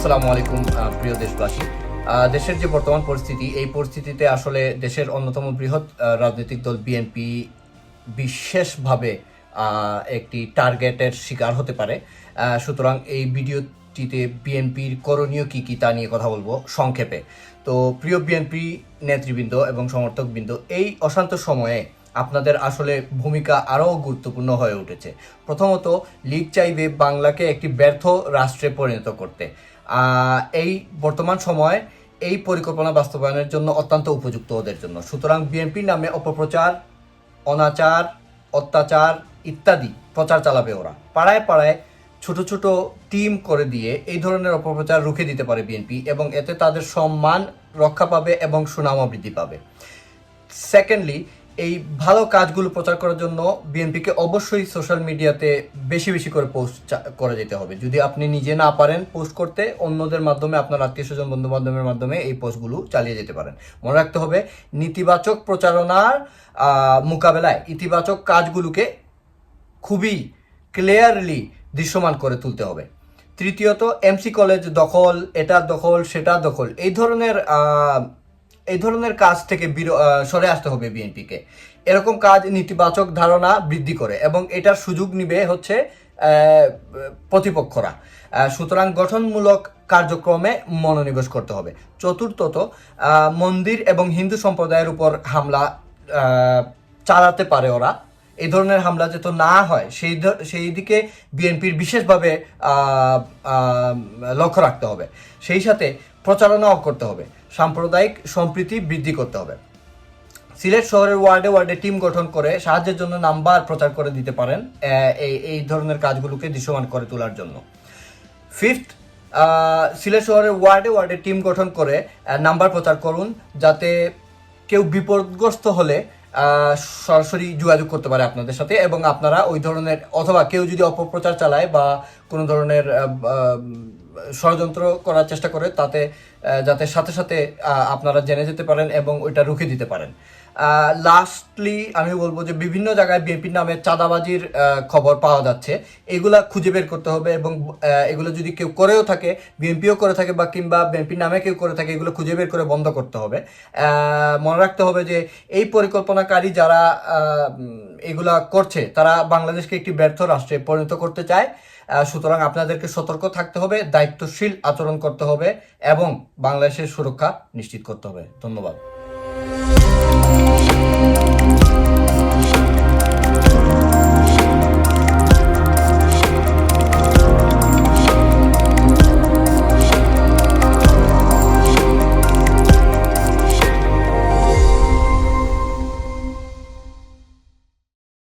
আসসালামু আলাইকুম প্রিয় দেশবাসী। দেশের যে বর্তমান পরিস্থিতি, এই পরিস্থিতিতে আসলে দেশের অন্যতম বৃহৎ রাজনৈতিক দল বিএনপি বিশেষভাবে একটি টার্গেটের শিকার হতে পারে। সুতরাং এই ভিডিওটিতে বিএনপির করণীয় কী কী তা নিয়ে কথা বলবো সংক্ষেপে। তো প্রিয় বিএনপি নেতৃবৃন্দ এবং সমর্থকবৃন্দ, এই অশান্ত সময়ে আপনাদের আসলে ভূমিকা আরও গুরুত্বপূর্ণ হয়ে উঠেছে। প্রথমত, লীগ চাইবে বাংলাকে একটি ব্যর্থ রাষ্ট্রে পরিণত করতে। এই বর্তমান সময় এই পরিকল্পনা বাস্তবায়নের জন্য অত্যন্ত উপযুক্ত ওদের জন্য। সুতরাং বিএনপির নামে অপপ্রচার, অনাচার, অত্যাচার ইত্যাদি প্রচার চালাবে ওরা। পাড়ায় পাড়ায় ছোট ছোট টিম করে দিয়ে এই ধরনের অপপ্রচার রুখে দিতে পারে বিএনপি, এবং এতে তাদের সম্মান রক্ষা পাবে এবং সুনামও বৃদ্ধি পাবে। সেকেন্ডলি, এই ভালো কাজগুলো প্রচার করার জন্য বিএনপিকে অবশ্যই সোশ্যাল মিডিয়াতে বেশি বেশি করে পোস্ট করে যেতে হবে। যদি আপনি নিজে না পারেন পোস্ট করতে, অন্যদের মাধ্যমে, আপনার আত্মীয় স্বজন বন্ধু বান্ধবের মাধ্যমে এই পোস্টগুলো চালিয়ে যেতে পারেন। মনে রাখতে হবে, নেতিবাচক প্রচারণার মোকাবেলায় ইতিবাচক কাজগুলোকে খুবই ক্লিয়ারলি দৃশ্যমান করে তুলতে হবে। তৃতীয়ত, এমসি কলেজ দখল, এটা দখল, সেটা দখল, এই ধরনের কাজ থেকে সরে আসতে হবে বিএনপিকে। এরকম কাজ নেতিবাচক ধারণা বৃদ্ধি করে এবং এটার সুযোগ নিবে হচ্ছে প্রতিপক্ষরা। সুতরাং গঠনমূলক কার্যক্রমে মনোনিবেশ করতে হবে। চতুর্থত, মন্দির এবং হিন্দু সম্প্রদায়ের উপর হামলা চালাতে পারে ওরা। এই ধরনের হামলা যাতে না হয় সেই দিকে বিএনপির বিশেষভাবে লক্ষ্য রাখতে হবে। সেই সাথে প্রচারণাও করতে হবে, সাম্প্রদায়িক সম্প্রীতি বৃদ্ধি করতে হবে। সিলেট শহরের ওয়ার্ডে ওয়ার্ডে টিম গঠন করে সাহায্যের জন্য নাম্বার প্রচার করে দিতে পারেন এই ধরনের কাজগুলোকে দৃশ্যমান করে তোলার জন্য। ফিফথ, সিলেট শহরের ওয়ার্ডে ওয়ার্ডে টিম গঠন করে নাম্বার প্রচার করুন, যাতে কেউ বিপদগ্রস্ত হলে সরাসরি যোগাযোগ করতে পারে আপনাদের সাথে, এবং আপনারা ওই ধরনের, অথবা কেউ যদি অপপ্রচার চালায় বা কোনো ধরনের ষড়যন্ত্র করার চেষ্টা করে, যাতে সাথে সাথে আপনারা জেনে যেতে পারেন এবং ওইটা রুখে দিতে পারেন। লাস্টলি আমি বলবো যে বিভিন্ন জায়গায় বিএনপির নামে চাঁদাবাজির খবর পাওয়া যাচ্ছে, এগুলা খুঁজে বের করতে হবে, এবং এগুলো যদি কেউ করেও থাকে, বিএনপিও করে থাকে বা কিংবা বিএনপির নামে কেউ করে থাকে, এগুলো খুঁজে বের করে বন্ধ করতে হবে। মনে রাখতে হবে যে এই পরিকল্পনাকারী যারা এগুলা করছে, তারা বাংলাদেশকে একটি ব্যর্থ রাষ্ট্রে পরিণত করতে চায়। সুতরাং আপনাদেরকে সতর্ক থাকতে হবে, দায়িত্বশীল আচরণ করতে হবে এবং বাংলাদেশের সুরক্ষা নিশ্চিত করতে হবে। ধন্যবাদ।